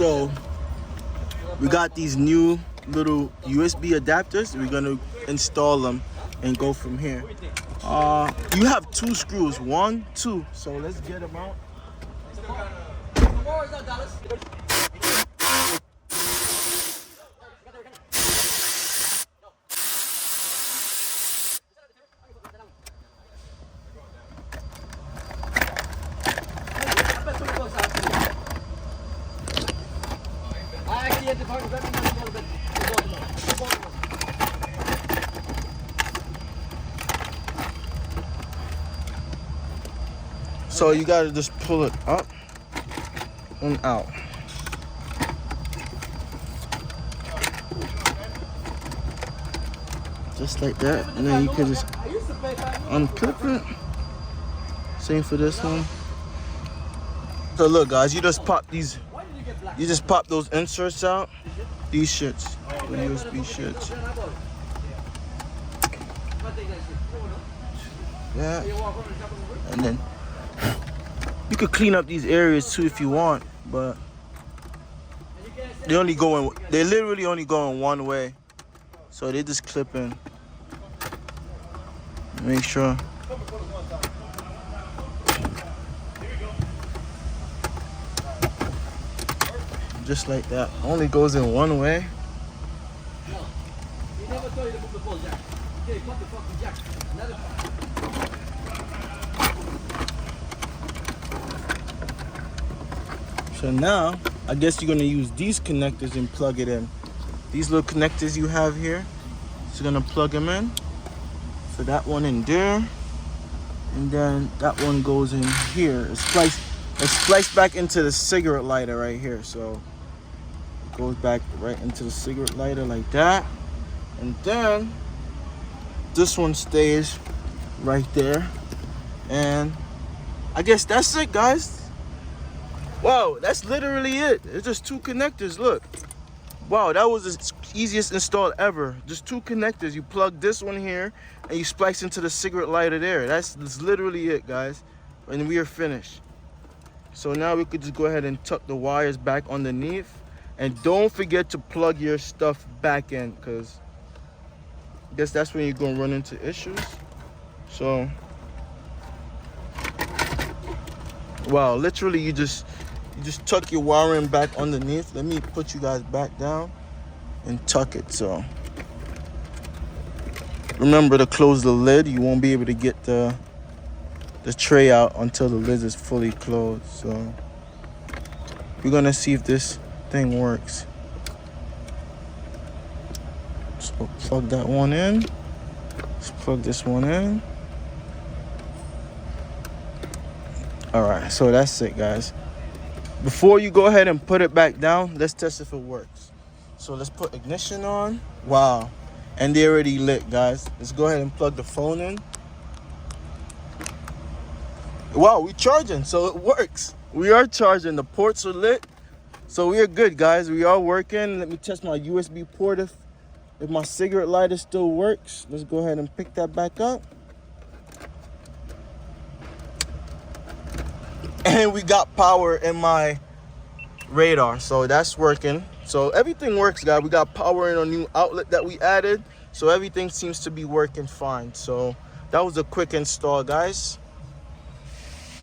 So we got these new little USB adapters. We're gonna install them and go from here. You have 2 screws, 1, 2. So let's get them out. So you gotta just pull it up and out. Just like that. And then you can just unclip it. Same for this one. So look guys, you just pop these, you just pop those inserts out. These shits, the USB shits. Yeah. And then you could clean up these areas too if you want, but they literally only go in one way. So they just clip in. Make sure. Just like that. Only goes in one way. So now, I guess you're gonna use these connectors and plug it in. These little connectors you have here, so you're gonna plug them in. So that one in there, and then that one goes in here. It's spliced back into the cigarette lighter right here. So it goes back right into the cigarette lighter like that. And then this one stays right there. And I guess that's it, guys. Wow, that's literally it. It's just 2 connectors, look. Wow, that was the easiest install ever. Just 2 connectors. You plug this one here and you splice into the cigarette lighter there. That's literally it, guys. And we are finished. So now we could just go ahead and tuck the wires back underneath. And don't forget to plug your stuff back in, because I guess that's when you're gonna run into issues. So, wow, literally you just tuck your wiring back underneath. Let me put you guys back down and tuck it. So remember to close the lid. You won't be able to get the tray out until the lid is fully closed. So we're gonna see if this thing works. So plug that one in. Let's plug this one in. All right, so that's it, guys. Before you go ahead and put it back down, let's test if it works. So let's put ignition on. Wow, and they already lit, guys. Let's go ahead and plug the phone in. Wow, we're charging, so it works. We are charging. The ports are lit, so we are good, guys. We are working. Let me test my USB port if my cigarette lighter still works. Let's go ahead and pick that back up. And we got power in my radar, so that's working. So everything works, guys. We got power in a new outlet that we added, so everything seems to be working fine. So that was a quick install, guys.